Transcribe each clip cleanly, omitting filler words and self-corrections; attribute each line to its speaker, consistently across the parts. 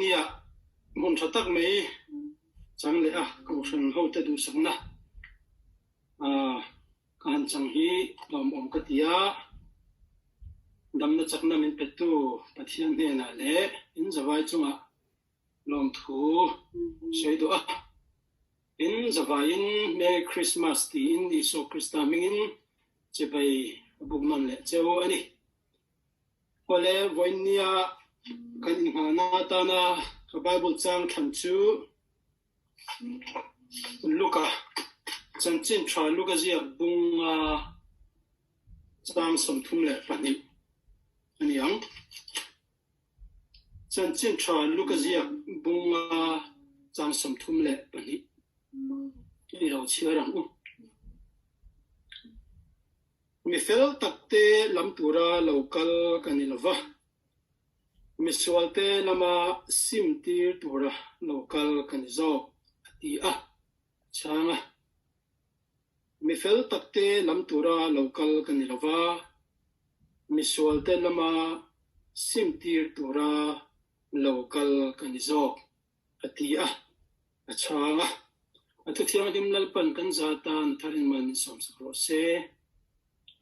Speaker 1: nia mun thatak mai chang le a ko hran ho te du sakna kan chang hi lom om ka tia damna chakna min petu pathian ne na le in zawai chunga lom thu seido a in zawain Merry Christmas ti in Iso Krista mingin chebai bugman le cheu ani ole voinia kan ngana ta na Bible chang than chu Luka chan chin tra Luka zia bunga chang som thum le pani ani ang chan chin tra Luka zia bunga chang som thum le pani ni lo chia rang mi fel takte lam tura local kanilova mi swalte lama simtir tura local kanizo ti a changa mi fel takte lam tura local kanilova mi swalte lama simtir tura local kanizo ti a changa atu thiang dim lalpan kan zatan tharin man som sakro se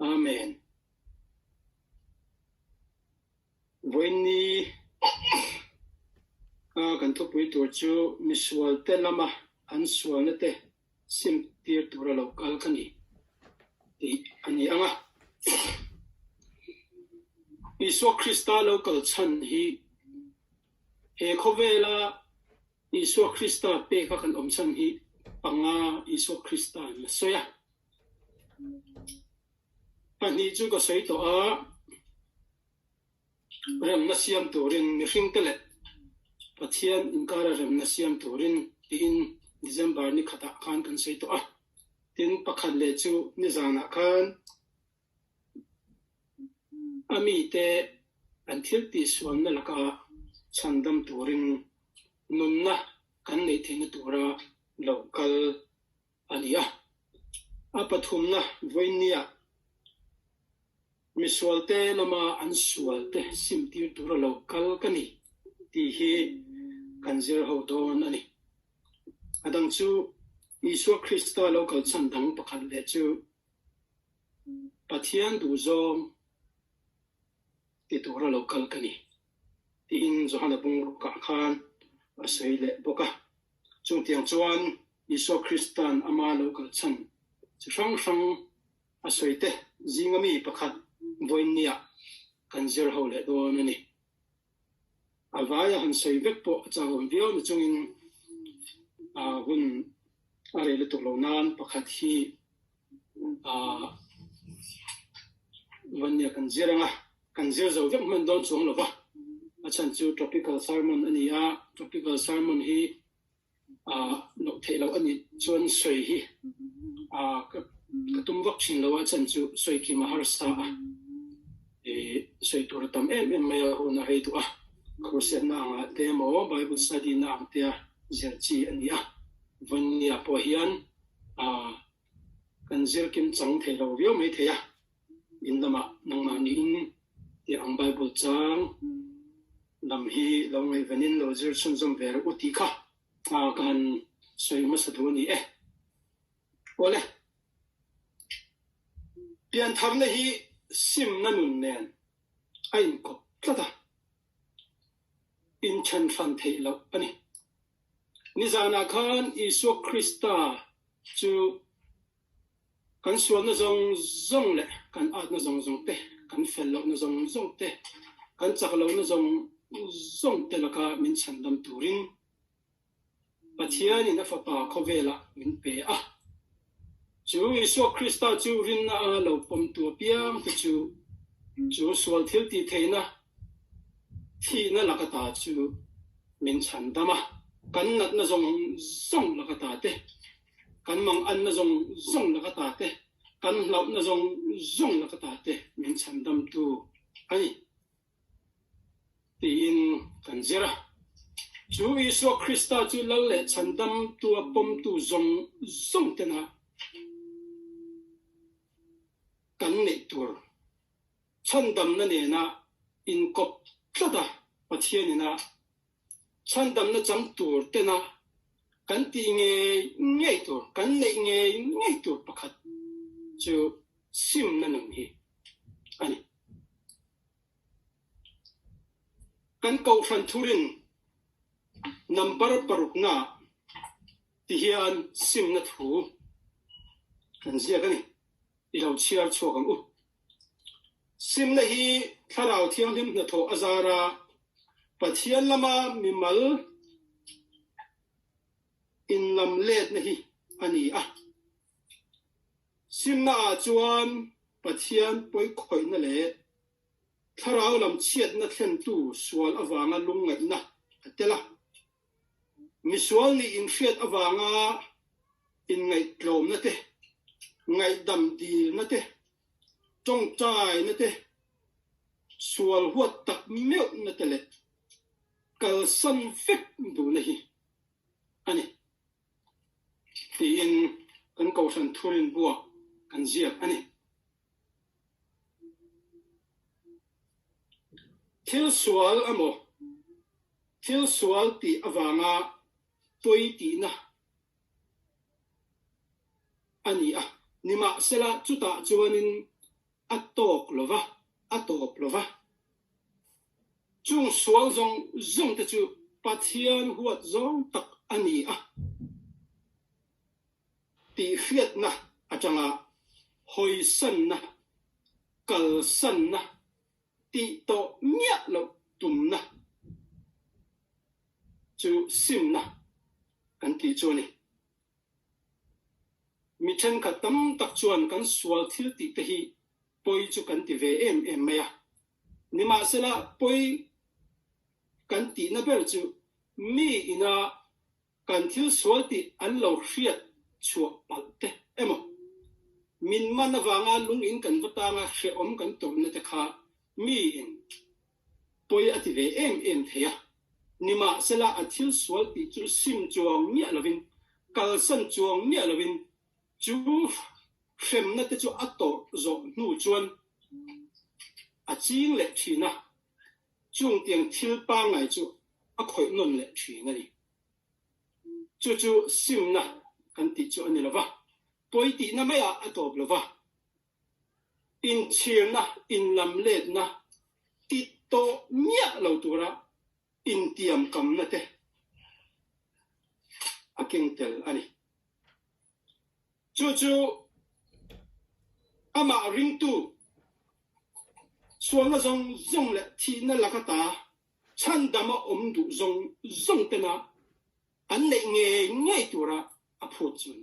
Speaker 1: amen voini kan to pui tur chu miswal te lama an swal te sim tir tura local kani ti ani anga Iso Krista local chan hi he khovela Iso Krista pe ka kan om chan hi panga Iso Krista na soya pani chu ko sei to a rem na siam turin mi hring tele pathian inkara rem na siam turin tin December ni khata khan kan sei to a tin pakhat le chu ni zana khan ami te an thil ti suan na laka chandam turin nunna kan nei thena tura local ania apathumna voinia miswalte lama answalte simtir tura local kani ti hi kanjer ho don ani adang chu Iso Krista local chandang pakhat le chu pathian du zong ti tura local kani ti in zohana bung ka khan asai le boka chung tiang chuan Iso Kristan ama local chan chang sang asoite zingami pakhat voinia kanjer ho le don ani avaya han sei vek po chawon vio na chungin hun are le to lonan pakhat hi voinia kanjeranga kanjer zo vek man don chung lova achan chu tropical sermon ani a tropical sermon hi no thelo ani chuan soi hi katum vak chin lawa chan chu soi ki maharsa soi tur tam em mai ho na hei tu a kursen na nga demo Bible study na tia zerchi ania vania po hian kan zer kim chang thelo vio mai theya indama nangna ni in ti ang Bible chang lam hi lo ngai venin lo zer chun zum ver uti kha kan soi masaduni ole pian thamna hi sim nanun nen ain ko tlata in chan fan theilo ani nizana khan Iso Krista chu kan sual na zong le kan at na zong te kan fello na zong te kan chaklo na zong te laka min chandam turin pathian in fa pa khovela min pe a chu Iso Krista chu rin na lo pom tu piang chu sual thil ti theina thi na lakata chu min chandama kan nat na zong lakata te kan mang an na zong lakata te kan lau na zong lakata te min chandam tu ai ti in kan zera chu Iso Krista chu lalle chandam tu pom tu zong te na kan nei tur chandam na ne na in kop tlada pathian na chan dam na cham tur te na kan ti nge tur kan le nge tur pakhat chu sim na nang hi ani kan kau fan thurin number paruk na ti hian sim na thu kan zia kan ni i lo chiar chu kan u sim na hi tharau thiam lim na tho azara pathian lama mimal in lam let na hi ani a sim na chuan pathian poi khoi na le tharau lam chiat na thlen tu sual awanga lungai na atela mi sual ni in fiat awanga in ngai tlom na te ngai dam dil na te trong chai na te sual huat tak meu na te le kal san fek du na hi ani ti in kan kau san thurin bua kan ziak ani thil sual amo thil sual ti awanga toi ti na ani a nima sela chuta chuanin atok lova chung sual zong te chu pathian huat zong tak ani a ti fiat na atanga hoi san na kal san na ti to nya lo tum na chu sim na kan ti chu ni mi chen ka tam tak chuan kan sual thil ti te hi poi chu kan ti ve em maya nima sela poi kan ti na ber chu mi ina kan thil sual ti an lo hriat chuak palte emo min man awanga lung in kan watanga hre om kan tor na te kha mi in poi ati ve em theya nima sela athil sual ti chu sim chuang nia lovin kal san chuang nia lovin chu hrem na te chu ato zo nu chuan a ching le thina chung tiang thil pa ngai chu a khoi non le thina ni chu sim na kan ti chu ani lova poi ti na maya atop lova in chir na in lam let na ti to nya lo tura in tiam kam na te akeng tel ani chu ama ring tu sual na zong le thi na lakata chan dama du zong te na an le nge tura a phut chun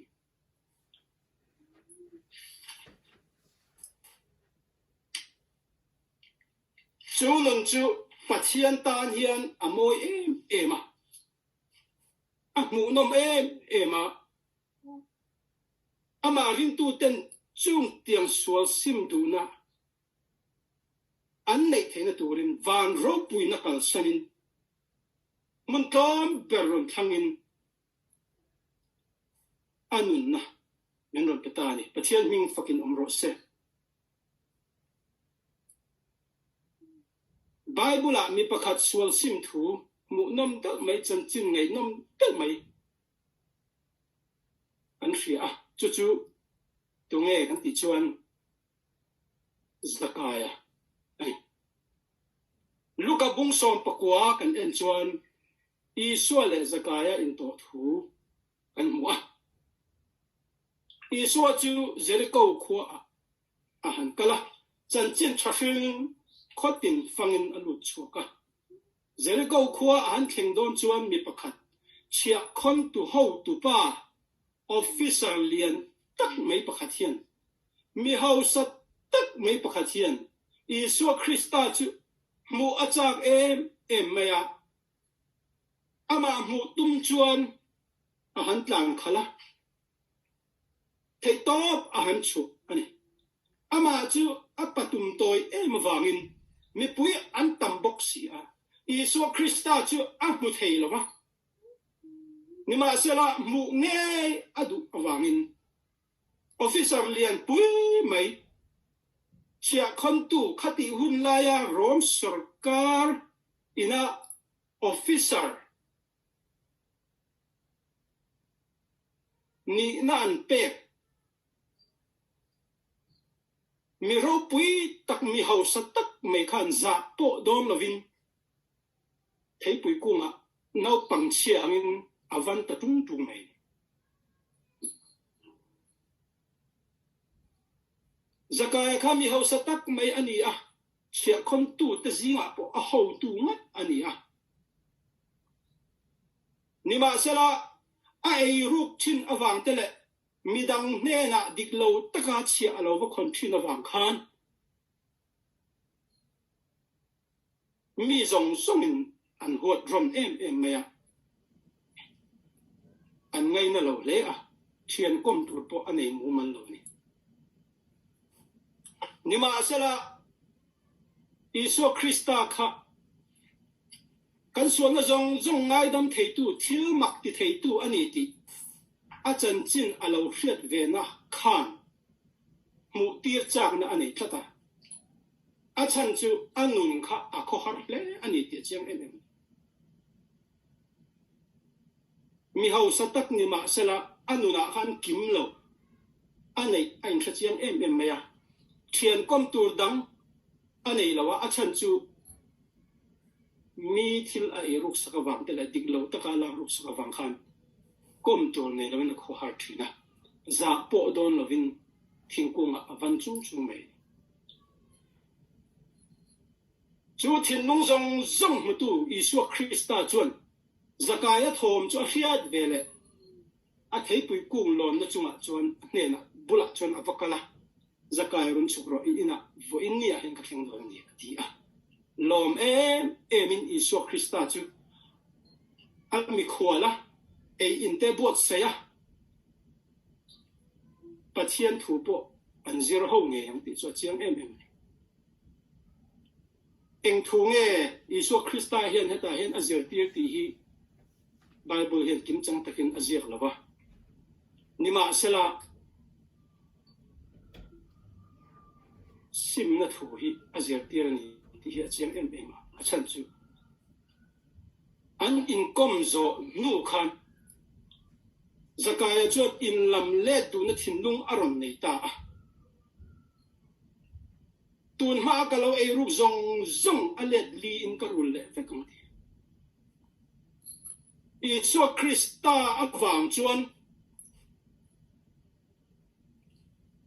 Speaker 1: chu nun chu pathian tan hian amoi em a mu nom em a ama ring tu ten chung tiang sual sim du na an nei theina turin van ro pui na kal sanin mun tom beron thangin anun na menon petani pathian ming fakin omro se bible a mi pakhat sual sim thu mu nom tak mai chan chin ngai nom tak mai an ria chu tunge kan ti chuan zakaya ai luka bung som pakwa kan en chuan isua le zakaya in to thu kan mua isua chu jericho khua a han kala chan chin thafil khotin fangin alut chuka jericho khua han thleng don chuan mi pakhat chia khon tu ho tu pa officer lian tak mai pakhat hian mi hausa tak mai pakhat hian isua krista chu mu achak em maya ama mu tum chuan a han tlang khala thei top a han chu ani ama chu apatum toy em wangin mi pui an tam box si a isua krista chu a mu thei lawa nima sela mu nge adu awangin officer lian pui mai chia khon tu khati hun laya rom sarkar ina officer ni na an pek mi ro pui tak mi hau sa tak mai khan za po dom lovin thei pui kunga nau pang chia angin avan ta tung tung mai zakaya kha mi hau sa tak mai ani a chia khom tu ta zinga po a hau tu ngat ani a ni ma sela ai rup chin awang tele midang ne na diklo taka chia alo va khon thin awang khan mi zong songin an hot rom em maya an ngai na lo le a thian kom tur po anei mu man lo ni ma sela iso krista kha kan suan na zong ngai dam thei tu thil mak ti thei tu ani ti a chan chin alo hriat ve na khan mu tir chak na ani thata a chan chu anun kha a kho har hle ani ti chiang em mi hau satak ni ma sela anuna khan kim lo anei ain kha chiang em maya thian kom tur dang anei lawa a chan chu mi thil a eruk sakawang te la diklo taka la ruk sakawang khan kom tur ne lovin kho har thina za po don lovin thingkunga avan chung chung mai chu thin nong zong mutu isu krista chuan zakaya thom chu hiat vele a thei pui kung lon na chunga chuan ne na bulak chuan avakala zakaya run chukro ina vo in nia hen ka theng don ni ti a lom in isu krista chu al mi khwala in te buat seya pathian thu po an zir ho nge ang ti chu chiang eng thu nge isu krista hian heta hian azir tir ti hi bible hian kim chang takin azir lawa nima sela sim na thu hi azir tir ni ti hi chiang ma achan chu an in kom zo nu khan zakaya chot in lam le tu na thinlung aron nei ta tun ma ka lo e ruk zong alet li in karul le vekang ti iso krista awang chuan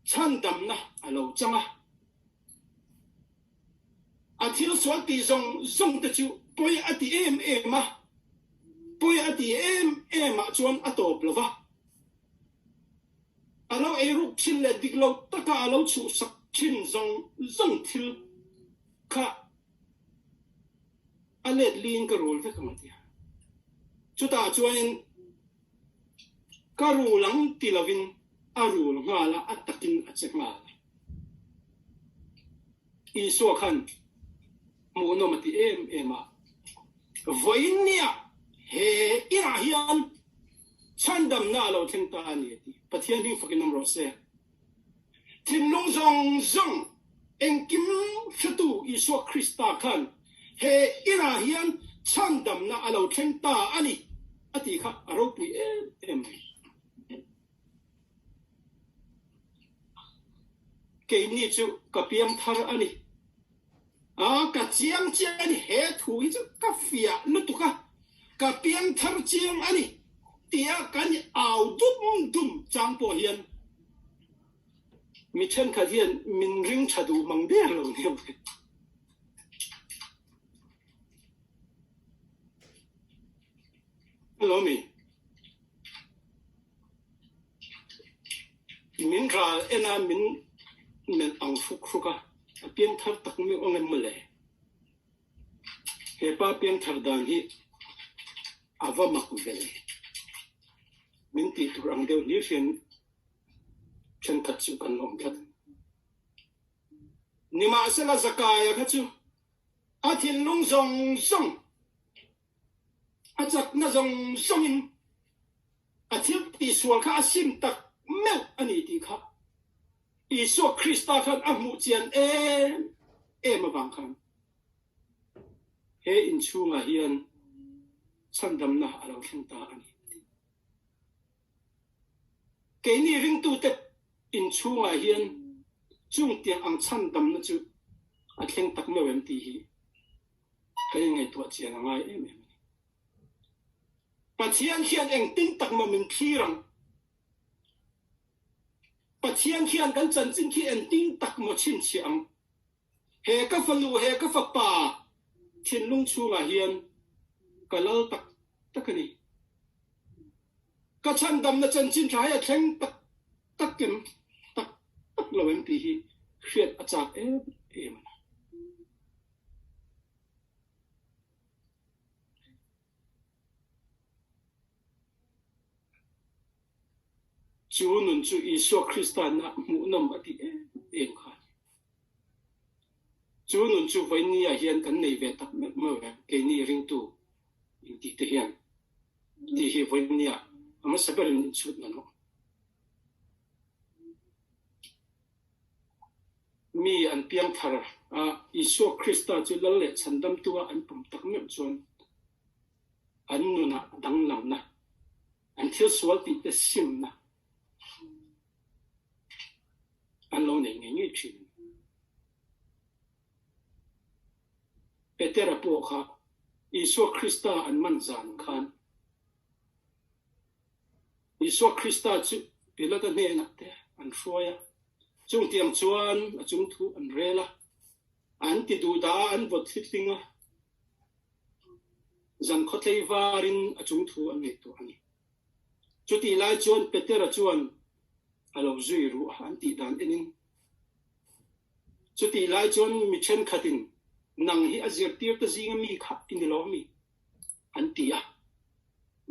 Speaker 1: chandam na alo changa athil swal ti zong te chu poi ati ma poi ati ma chuan atop lova alo e ruk chin le diklo taka alo chu sak chin zong thil kha alet lin ka rol ve kamatia chuta chuan karu lang tilavin arul ngala atakin achekma iso khan mu no mati ema voinia he ira hian chandam na lo thing ta ani ti pathian ding fakin nam ro se tin long zong eng kim shatu iso krista khan he ira hian chandam na alo thing ta ani ati kha aro pi em ke ni chu kapiam thar ani ka chiang ani he thui chu ka fia lutuka ka piang thar chiang ani tia kan au dum chang po hian mi chen kha hian min ring thadu mang de lo ne hello mi min ra ena min ang fukha piang thar tak mi ongen mole he pa piang thar dan hi ava maku vele min ti turang deu ni fian chen khat chu kan lom khat ni ma sela zakaya kha chu athin lung zong achak na zong in athil ti sual kha asim tak meu ani ti kha iso krista khan amu chian awang khan he in chunga hian chandam na alo thing ta ani cái ni ring tu te in chu nga hiền chung tiếng ang chan dam na chu a thleng tak me wem ti hi cái ngày tua chiang ngai em pathian hian eng tin tak ma min khi rang pathian hian kan chan chin khi eng tin tak mo chin chiang he ka falu he ka fa pa thin lung chu nga hian kalal tak takani ka chan dam na chan chin thai a thleng tak takin tak tak lo em ti hi khiat a chak em chú nun chú Isu Christa na mu nam ati em kha chú nun chú vai ni a hian kan nei ve tak me ke ni ring tu in ti te hian ti hi vai ni a ama saber in chut na no mi an piang thar a Isu Christa chu lal le chandam tua an pum tak me chon an nuna dang lam na an thil swal ti te sim na an lo nei ngai thin Petera po kha Isu Christa an man zan khan Isu Christa chu pilata ne na te an hroya chung tiang chuan a chung thu an rela an ti du da an vot thitlinga zan khotlei varin a chung thu an ne tu ani chu ti lai chuan Petera chuan alo zui ru an ti dan enin chu ti lai chuan mi chen khatin nang hi azir tir ta zinga mi kha inilo mi an ti a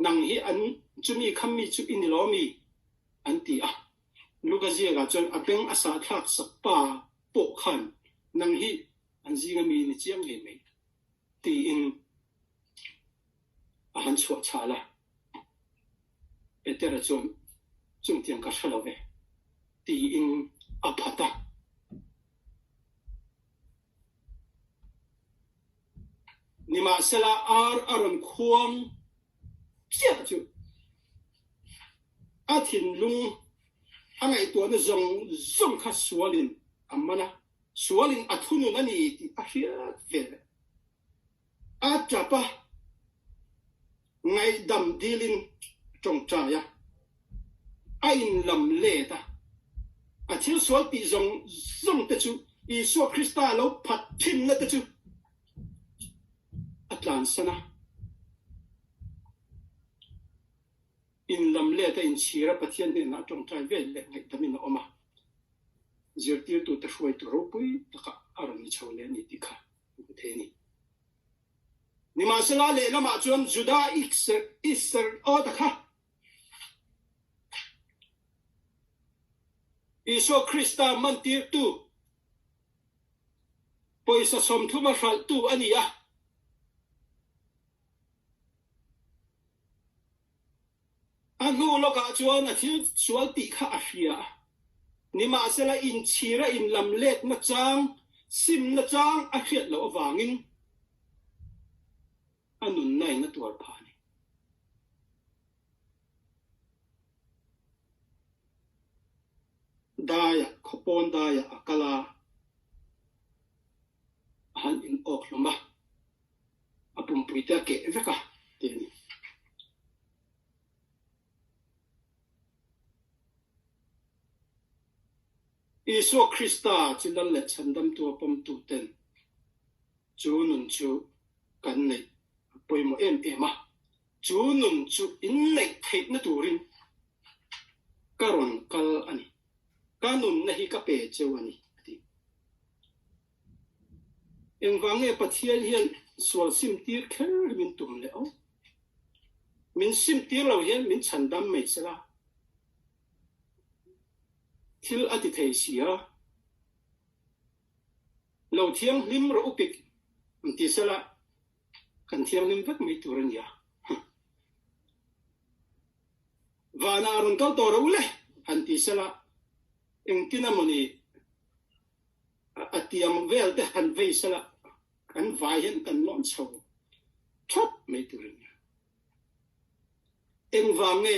Speaker 1: nang hi an chumi kham mi chu inilo mi an ti a luka zia ga chuan apeng asa thak sakpa po khan nang hi an zinga mi ni chiang le me ti in a han chua chala Petera chuan chung tiang ka thalo ve ti in aphata nima sela aron khuang chia chu athin lung angai to na zong kha sualin amana sualin athunu nani ti ahia ve a chapa ngai dam dilin trong chaya ain lam le ta a thil sual ti zong te chu Isu Christa lo phat thin na te chu atlan sana in lam le ta in chira pathian ne na trong trai ve le ngai tamin oma zirtir tu ta hruai tu ro pui taka aron ni chawle ni ti kha the ni nima sela le lama chuan juda iser o ta kha Isu Christa man tir tu poisa som thuma hral tu ania anu loka chuan a thil sual ti kha a hria nima sela in chira in lam let na chang sim na chang a hriat lo awangin anun nai na tuar phani daya khopon daya akala han in ok loma apum puita ke veka tini Isu Christa chilal le chandam tu pom tu ten chu nun chu kan nei poimo ema chu nun chu in nei theit na turin karon kal ani kanun na hi ka pe chewani engwange pathian hian sual sim tir kher min tum le o min sim tir lo hian min chandam mai sala thil ati thei sia lo thiang lim ro upik ti sala kan thiang lim vek mai turan ya vana run kal to ro le han ti sala engtina moni atiam vel te han ve sala kan vai hen kan lon chho thop mai turan ya engwange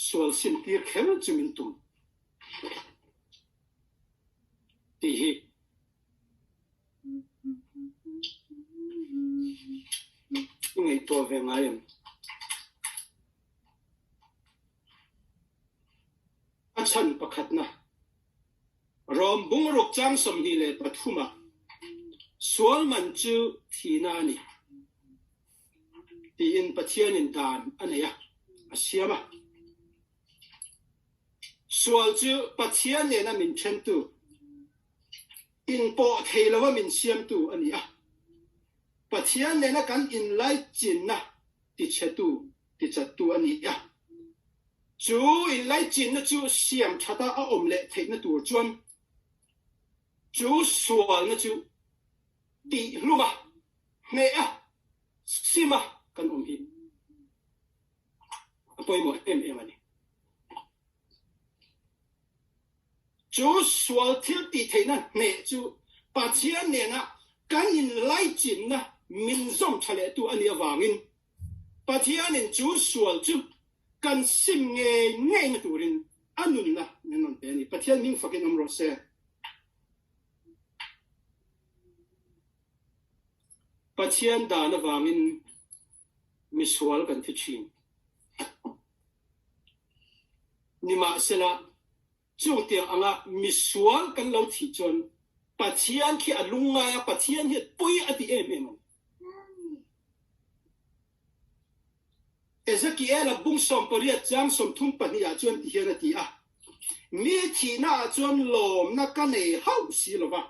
Speaker 1: sual sim tir khel chumin tum ti hi ngay to ve ngayam achan pakhatna rom bung rok chang som hi le pathuma sual man chu thina ni ti in pathian in dan anaya asiama sual chu pathian le na min chen tu in po theilawa min siam tu ania pathian le na kan in lai chin na ti chetu ti chatu ania chu in lai chin na chu siam thata a om le thei na tur chuan chu sual na chu ti luma ne a sima kan om hi apoi mo em ani chu sual thil ti thei na ne chu pathian ne na kan in lai chin na min zom thale tu ania wangin pathian in chu sual chu kan sim nge nge na turin anun na nenon pe ni pathian ming fakin om ro se pathian da na wangin mi sual kan thi chin ni ma sela chung tiang anga mi sual kan lo thi chon pathian khi alunga pathian hi pui ati em Ezekiel bung som paria jam som thum pania chuan ti hian ati a mi thi na chuan lom na ka nei hau si lova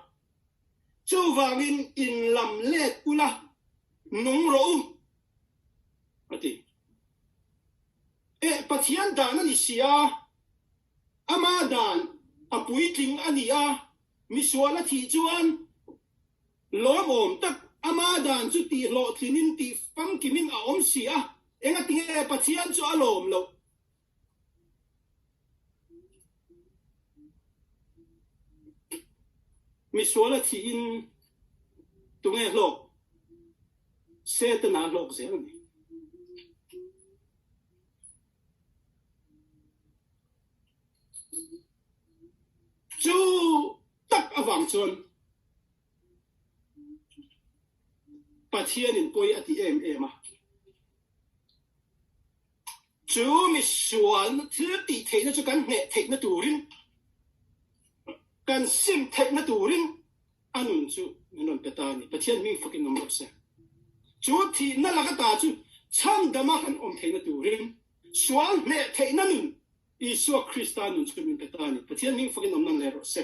Speaker 1: chu wangin in lam le kula nung ro ati pathian dan ani sia ama dan apui tling ania mi suala thi chuan lom om tak ama dan chu ti lo thinin ti pam kimin a om sia enga tinge pathian chu alom lo mi suala thi in tunge lo se ta na lo zel ni chu tak awang chon pathian in poi ati em a chu mi sual thứ ti thei na chu kan nge thei na turin kan sim thei na turin anun chu non petani pathian mi fakin nom se chu thi na la ka ta chu cham dama kan om thei na turin sual ne thei na nun isu kristan nun chu min petani pathian mi fakin nom nan le ro se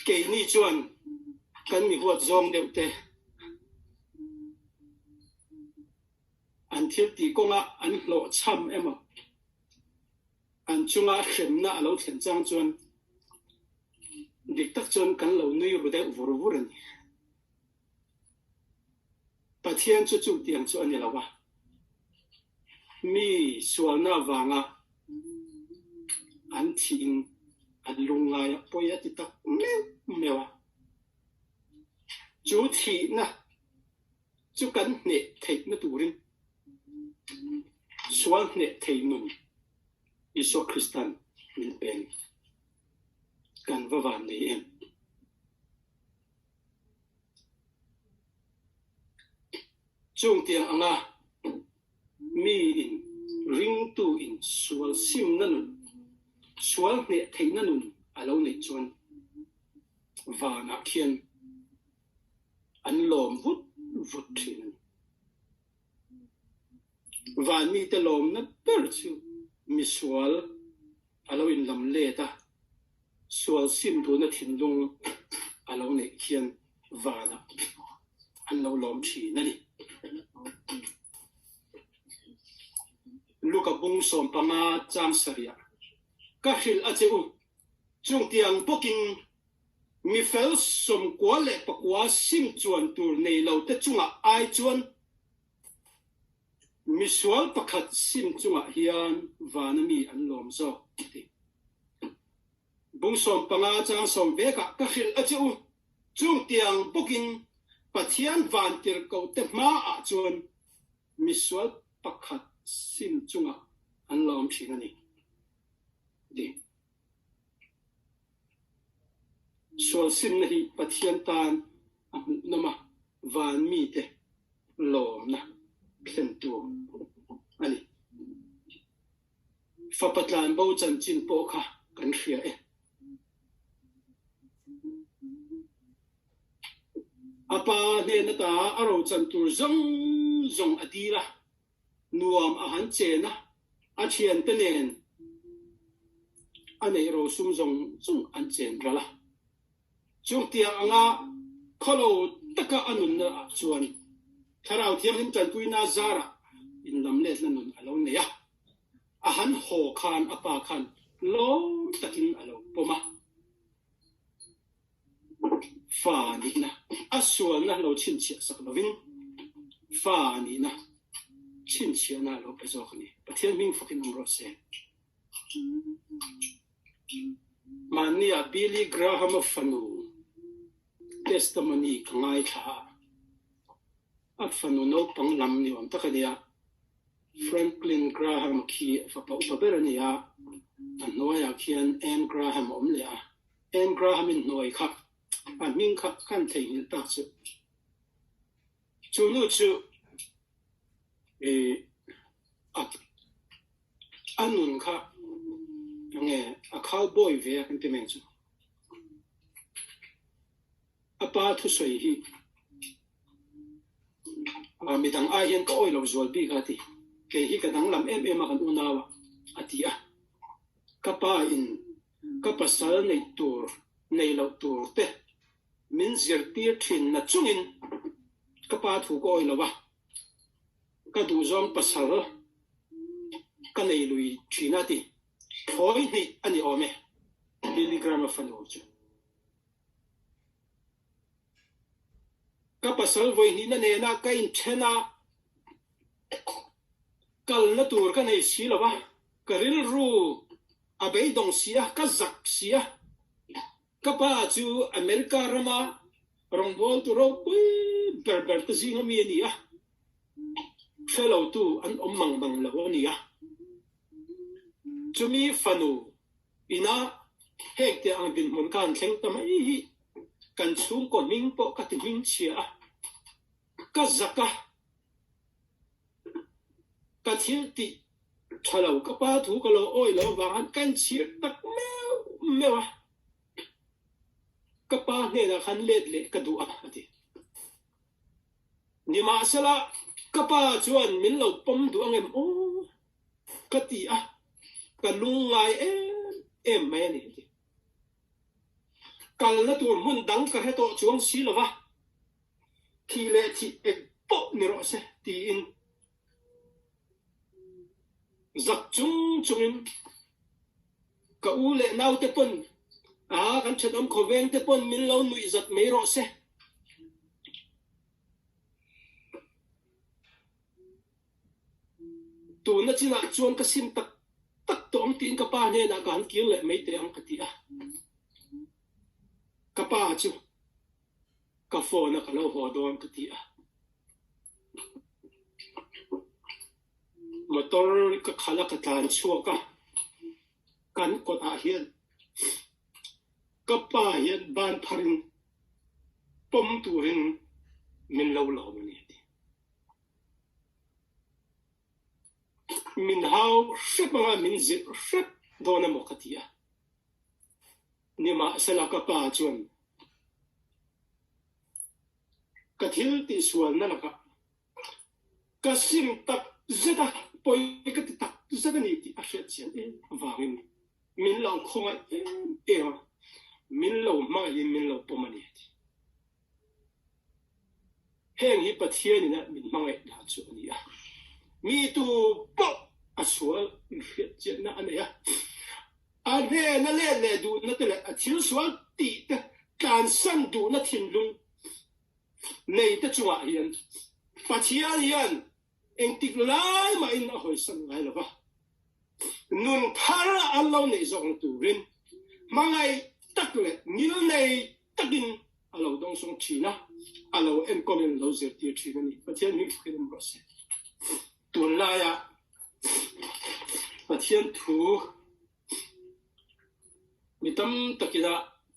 Speaker 1: ke ni chuan kan mi huat zong deuh te an thil ti konga an lo cham ema an chunga khem na alo thlen chang chuan dik tak chuan kan lo nui ru de vur vur ani pathian chu chu tiang chu ani lawa mi sual na wanga an thing an lunga ya poya ti tak mewa chu thi na chu kan ne thei na turin sual ne thei nun iso kristan min pen kan vavan nei em chung tiang anga mi in ring tu in sual sim na nun sual ne thei na nun alo nei chuan vana khian an lom vut vut thin van mi te lom na per chu mi sual alo in lam le ta sual sim tu na thin lung alo nei khian vana an lo lom thi na ni luka bung som panga cham saria ka hil a cheu chung tiang poking mi fel som kwa le pakwa sim chuan tur nei lo te chunga ai chuan mi sual pakhat sim chunga hian vanami an lom zo bung som panga chang som veka ka hil a cheu chung tiang poking pathian van tir ko te ma a chuan misual pakhat sim chunga an lom thina ni di sual sim na hi pathian tan nama van mi te lom na thlen tu ani fa patlan bo chan chin po kha kan hria e apa ne na ta aro chan tur zong zong adila nuam a han che na a thian te nen anei ro sum zong zong an chen rala chung tia anga kholo taka anun na chuan tharau thiam hin chan tuina zara in lam le na nun alo ne ya a han ho khan apa khan lo takin alo poma fa ni na aswal na lo chin chia sak lovin fa ni na chin chia na lo pezok ni pathian ming fucking ro se mania Billy Graham of fanu testimony kangai tha at fanu no pang lam ni om takadia Franklin Graham ki fa pa upaberania an noya kian Anne Graham om le a Anne Graham in noi kha an ming kha kan thei il ta chu nu chu anun kha nge a cowboy ve kan te men chu apa thu soi hi mi dang a hian ka oi lo zol bi ka ti ke hi ka dang lam em em kan unawa atia ka pa in ka pasal nei tur nei lo tur te min zir tir thin na chungin ka pa thu ko oi lo ba ka du zom pasal ka nei lui thina ti thoi ni ani ome miligram of an ocho ka pasal voi ni na ne na ka in thena kal na tur ka nei si lo ba ka ril ru abei dong sia ka zak sia ka pa chu America rama rongbol tu ro pui ber ta zinga mi ni a fellow tu an mang lo ni a chumi fanu ina hekte ang bin mun kan thleng tamai hi kan chung ko ming po ka ti ming chia ka zaka ka thil ti thalo ka pa thu ka lo oi lo wang kan chia tak mewa ka pa ne na khan let le ka du a ati ni ma sala ka pa chuan min lo pom du angem o ka ti a ka lungai em me ni kal na tur mun dang ka heto chuang si lova khi le thi ek po ni ro se ti in zak chung chungin ka u le nau te pon kan chadam khoveng te pon min lo nui zat me ro se tu na china chuan ka sim tak tak tom tin ka pa ne na kan kil le mai te ang ka ti a ka pa chu ka fo na ka lo ho don ka ti a motor ka khala ka tan chu ka kan ko ta hian ka pa hian ban pharin pom turin min lo lo ni min hau shepanga min zip shep dona mokatia nima selaka pa chuan kathil ti sual na laka kasim tak zeta poi ka ti tak zeta ni ti ashet chen wangin min lo khonga min lo ma yin min lo pomani heng hi pathian ni na min mangai la chu ni a mi tu po aswal fiat chen na ane ya ane na le du na tele a thil swal ti te kan san du na thin lung nei te chuwa hian pathian hian eng tik lai ma in a hoi san ngai lova nun phara allo nei zong tu rin mangai tak le nil nei takin alo dong song thina alo en komen lo zer ti thina ni pathian mi khirim rose tuần lai và thiên thủ mi tâm tất cả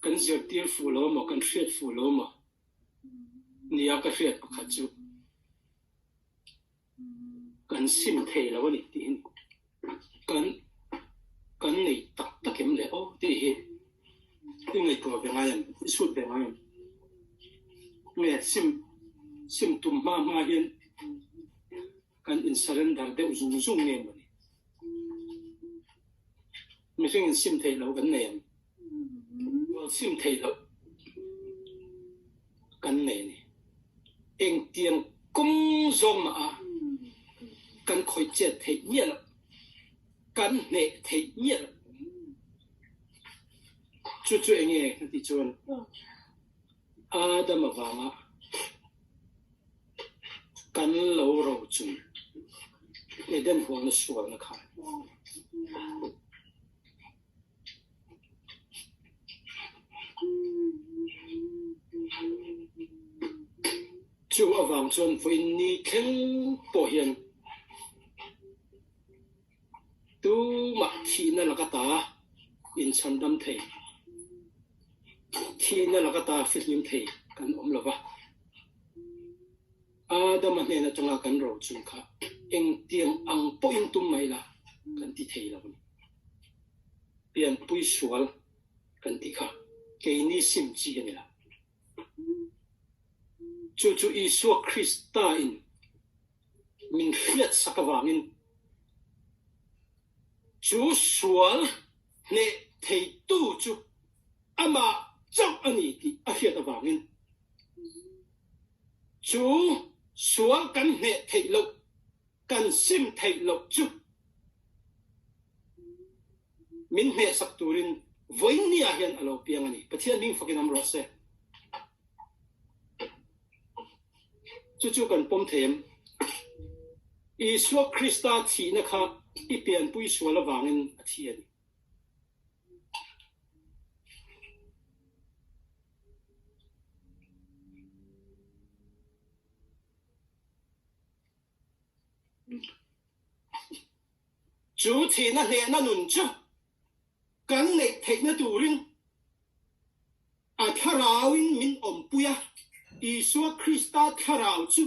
Speaker 1: cần giờ tiêu phụ lô mà cần phiệt phụ lô mà nia cái phiệt bạc khát chú cần sim thề là vấn đề tiền cần này tắc kém lẽ ô thì ngày tuổi về ngày suốt về ngày nghe sim tụm ma hiền cần in surrender để dùng nghe mà mình phải sim thề lâu gần này sim thề lâu gần này anh tiền công dòng mà cần khởi chết thề nhẹ là cần nệ thề nhẹ là chú anh nghe thì chôn Adam mà vàng cần lâu rồi chung để đến hoàng nó xuống nó khai chú ở vàng chôn với ni khen bảo hiền tu mà khi nó là cái ta in chân đâm thề khi nó là cái ta phết những thề cần ôm là va Adam mà nên là trong là cần rồi chung cả anh tiếng ang point tum mày là cần đi thề là vậy biển bùi sual cần đi cả cái ni sim chi này là chú Isu Krista in mình phiết sắc vangin chú sual nè thầy tu chú ama trong anh thì phiết vangin chú sual cần nè thầy lộc cần sim thầy lộc chú mình nè sắc turin với nia hiền alo piang ani pathian mình phải nam rose chú cần bom thêm Isu Krista thì nó khác ít biển bùi xua là vàng in thiên chú thì nó nè nó nụn chú cần nè thấy nó đủ rin thà rào in mình ôm bùi Isu Krista thà rào chú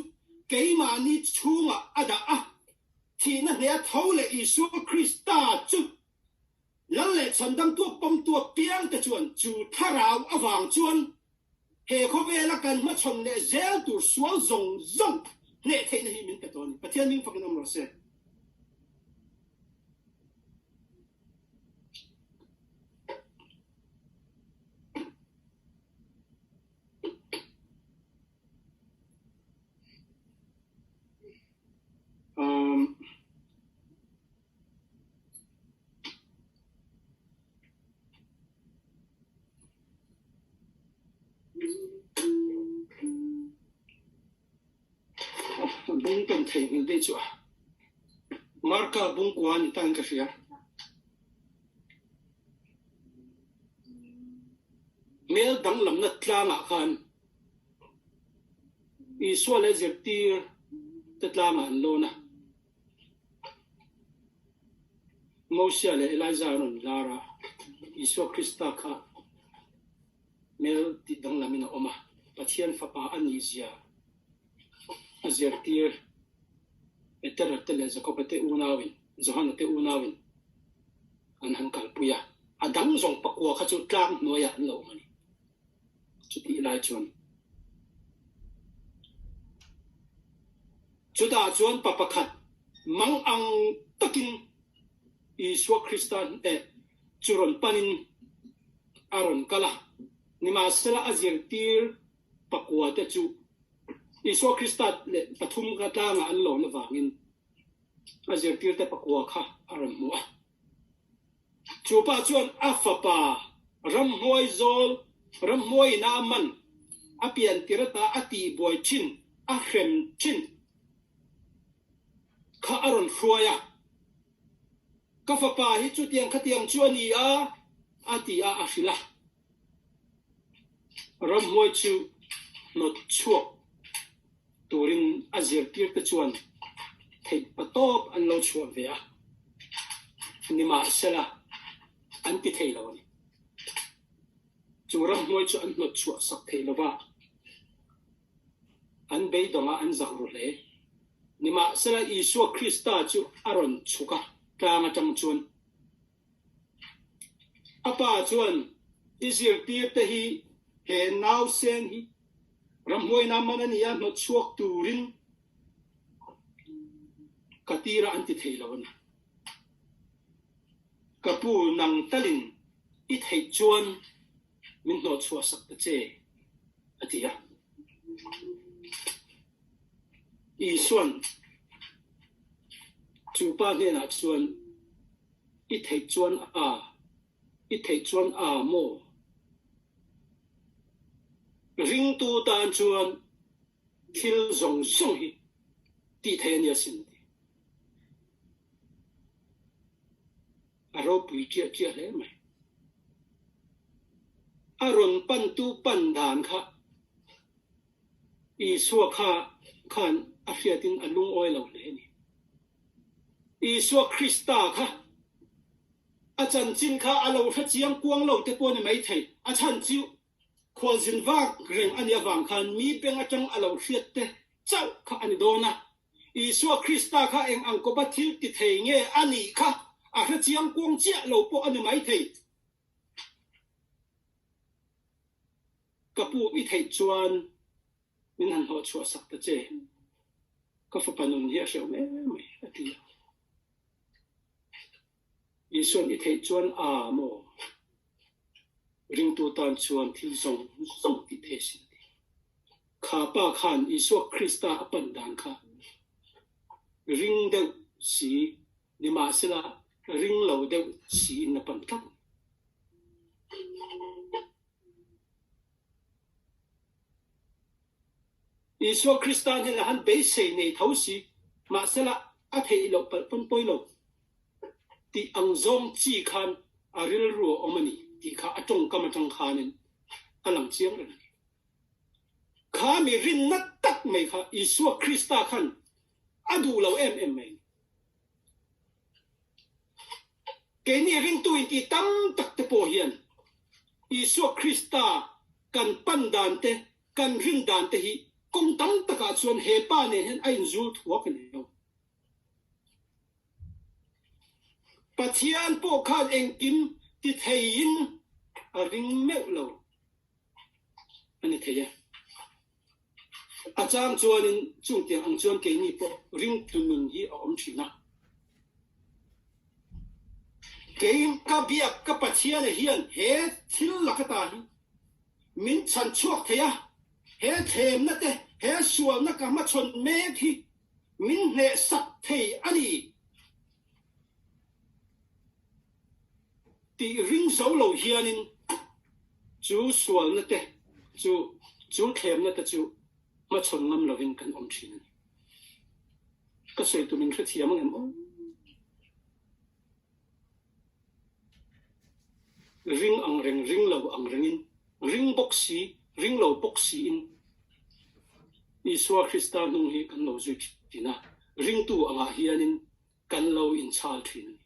Speaker 1: cái mà ni chú mà ada thì nó nè thấu lệ Isu Krista chú lần lệ chân đâm tua bom tua piang te chuan chú thà rào vàng chuan hệ khó về là cần mất chọn lệ dễ đủ xóa rồng rồng nè thấy nó hi mình cái tuần và thiên minh phật nam rồi sẽ bung cần thấy mình đây chỗ marka bung quan tan cái gì mel dang lam na tla ngã khan Isu le zirtir tla ngã lona Moses le Elijah ron lara Isu Krista kha mel ti dang lamina oma pathian fa pa anisia azirtir eterate zakopate unawin zohanate unawin an hankal puya adang zong pakwa khachu tlang noya lo mani chuti lai chuan chuda chuan papakhat mang ang takin Isu Kristan churon panin aron kala nima sela azirtir pakwa te chu Isu Krista le pathum ka ta nga an lo na wangin azirtir te pakwa kha aram muwa chupa chuan afapa ramhoi zol ramhoi na man apian tirata ati boy chin a khrem chin kha aron hruaya ka fapa hi chu tiang khatiang chuani ati ashila ramhoi chu not chuak turin azirtir te chuan thei patop an lo chuan ve a ni ma sela an ti thei lo ni chu ram moi chu an not chu sak thei lo ba an bei donga an zahru le ni ma sela Isu Krista chu aron chuka tanga tang chuan apa chuan Israel tir te hi he nau sen hi ram moi na manani ya not chuak turin katira an ti thei lo ni kapu nang talin i thei chuan min no chua sak ta che atia I suan chu pa ne na chuan i thei chuan a mo ring tu tan chuan thil zong zong hi ti thei nia sin aro pui chia chia le mai aron pan tu pan dan kha Isu kha khan afiatin alung oi lo le ni Isu Krista kha achan chin kha alo tha chiang kuang lo te pon mai thei a chan chiu khwal zin wak reng ania wang khan mi peng atang alo hriat te chau kha ani dona Isu Krista kha eng ang ko ba thil ti thei nge ani kha a tha chiang kuang chia lo po ani mai thei kapu i thei chuan min han ho chua sak ta che ka fa panun hi a sheu me mai atia Isun i thei chuan a mo ring tu tan chuan thil zong zong ti the sin kha pa khan Isu Krista apan dan kha ring deuh si ni ma sila ring lo deuh si na pan tak Isu Krista hen han be sei nei thau si ma sela a thei lo pon poi lo ti ang zong chi khan aril ru omani ti kha atong kam atang khanin alang chiang ren kha mi rin na tak mai kha Isu Krista khan adu lo em mai ke ni ring tu in ti tam tak te po hian Isu Krista kan pan dan te kan ring dan te hi kong tam taka chuan he pa ne hen a in zul thuak ani lo pathian po khan eng kim ti thein a ring meu lo ani theya a chang chuan in chung tiang ang chuan ke ni po ring tunun hi a om thina keim ka biak ka pathian hian he thil lakata hi min chan chuak theya he them na te he sual na ka ma chon me thi min ne sak thei ani ti ring so lo hianin chu sual na te chu them na te chu ma chon ngam lovin kan om thin ka sei tu min thre thiam ngam o ring ang ring lo ang ringin ring boxi ring lo boxi in Isu Krista nung hi kan lo zui tina ring tu anga hianin kan lo in chal thin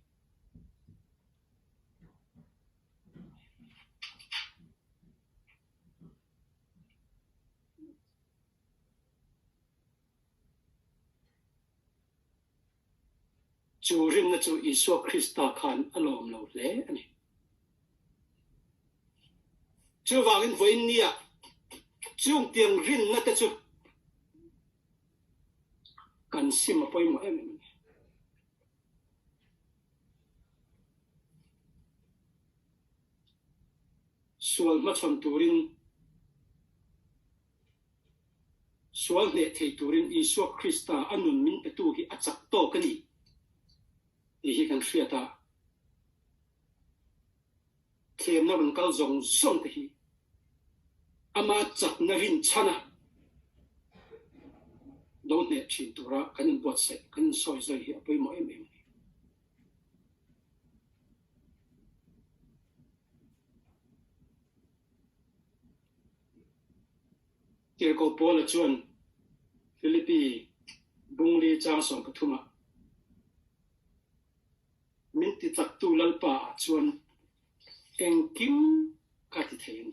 Speaker 1: chu ring na chu Isu Krista khan alom lo le ani chu wangin voin nia chung tiang rin na te chu kan sim poi mo em sual ma chon turin sual ne thei turin Isu Krista anun min pe tu hi achak to kani hi kan hriata them na ban kal zong zong te hi ama chak na rin chana don't net chin tura kan bot se kan soi zoi hi apoi mo em tir ko pola chuan Philippi bungli chang som pathuma tu lalpa chuan eng kim ka ti thein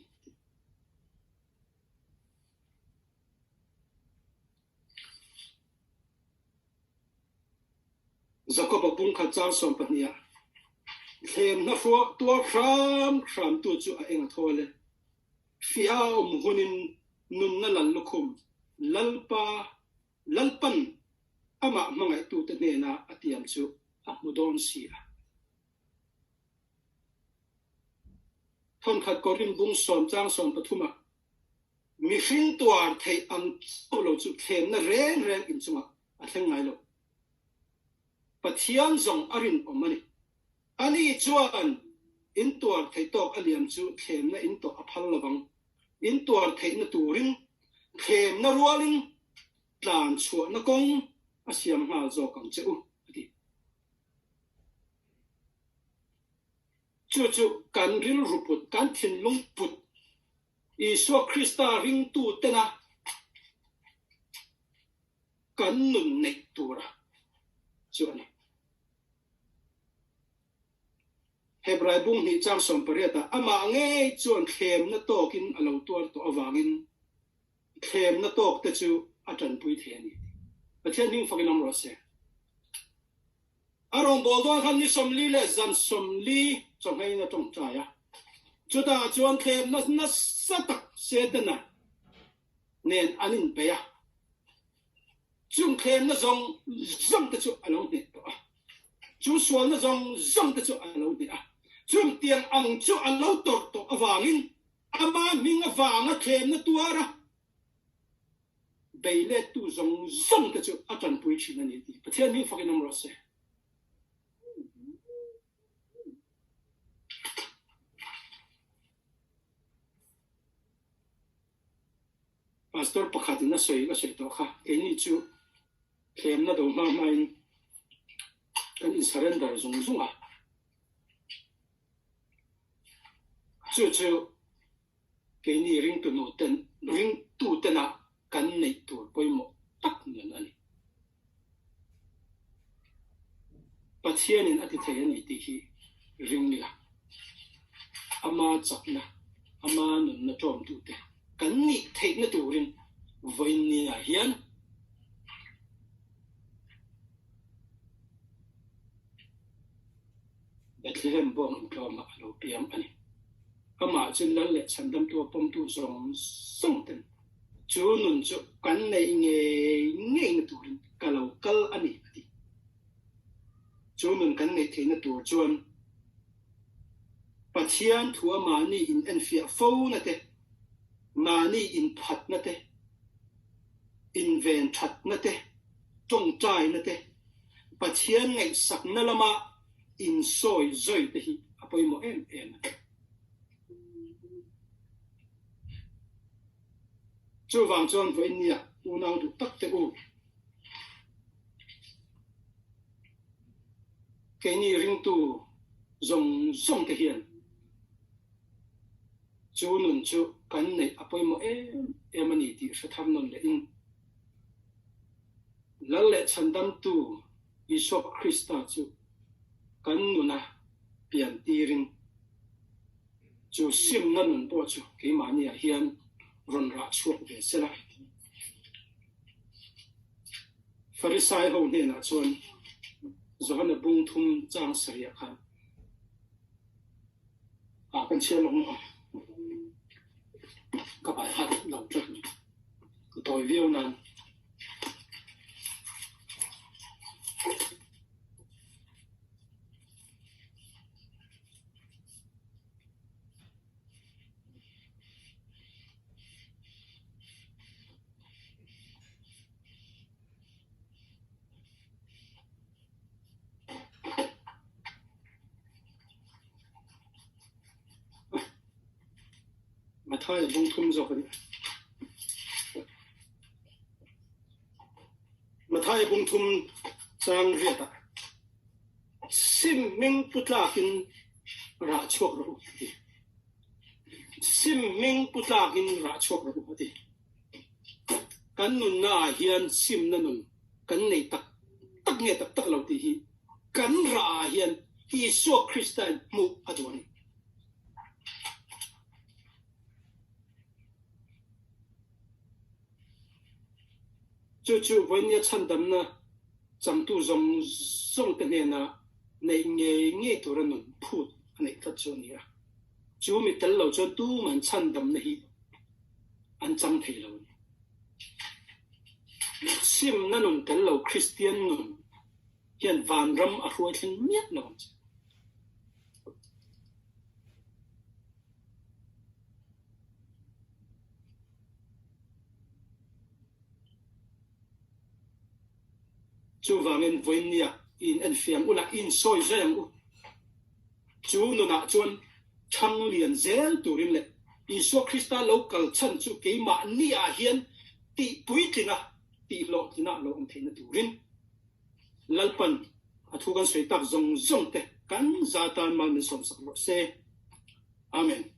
Speaker 1: Jacob bung kha chang som pania thlem na fo tua khram tu chu a eng thole fiao muhunin nun na lan lukhum lalpan ama mangai tu te ne na atiam chu a mudon sia thon khat korin bung som chang som pathuma mi hring tuar thei am lo chu thlem na reng in chunga a thleng ngai lo pathian zong arin omani ani chuan in tuar thei tok aliam chu thlem na in to aphal lawang in tuar thei na turin thlem na rualin tlan chhuah na kong asiam ngal zo kam cheu ati chu kan ril ruput kan thin lung put Isua Krista ring tu tena kan nun nei tura chu ani Hebrai bung ni chang som pariata ama nge chuan khem na tokin alo tuar to awangin khem na tok te chu atan pui thiani pathian ning fakinam rose arong boldon khan ni somli le zan somli chongai na tong chaya chuta chuan khem na satak setana nen anin peya chung khem na zong te chu alo ne to chu sual na zong te chu alo ne chung tiang ang chu alo to awangin ama ming awanga khem na tuara beile tu zong te chu atan pui china ni ti pathian ning fakinam rose Pastor pakhatin na soi to kha eni chu khem na do ma main kan in surrender zunga chu keni ring tu tena kan nei tu poimo tak ngan ani pathianin ati thayani ti hi ring ni la ama chakna ama nun na tom tu te kan ni thei na turin voin ni a hian Bethlehem bong kloma lo piam ani ama chin lan le chandam tu pom tu song ten chu nun chu kan nei nge na turin kalau kal ani ati chu nun kan nei thei na tur chuan pathian thua mani in enfia fo na te mani in phat na te in ven that na te tong chai na te pathian ngai sak na lama in soi zoi te hi apoi mo em chu wang chuan voi nia u nau du tak te u ke ni ring tu zong te hian chu nun chu kan nei apoi mo em ani ti sa tham non le in lalle chandam tu Isop Krista chu kan nuna pian tiring chu sim na nun po chu ke mani a hian ron ra chuak ve sela Farisai ho ne na chuan zohana bung thum chang saria khan a kan chelong ka bai hat lo trak ko toy viu nan Mathai bung thum zo khani Mathai bung thum chang riata sim ming putlakin ra chok ro sim ming putlakin ra chok ro ati kan nun na hian sim na nun kan nei tak nge tak lo ti hi kan ra hian Isu Krista mu adwani chu với nia chân đầm na chẳng tu dòng dòng cái này na này nghe tu ra nụ phut này thật cho nia chú mi tel lâu cho tu man chân đầm này anh chẳng thấy lâu sim na nụ tel lâu Christian nụ hiện van ram ở ruột thiên nhất nó chú vào bên với nia in anh phiền u là in soi ra yang u chú nó nã chuan thăng liền dễ turin lệ Isu Krista local chân chú cái mà nia hiền ti bui thì na ti lộ thì na lộ ông thấy nó turin lalpan thu gan suy tap zong zong te kan zatan mal min som sak ro se amen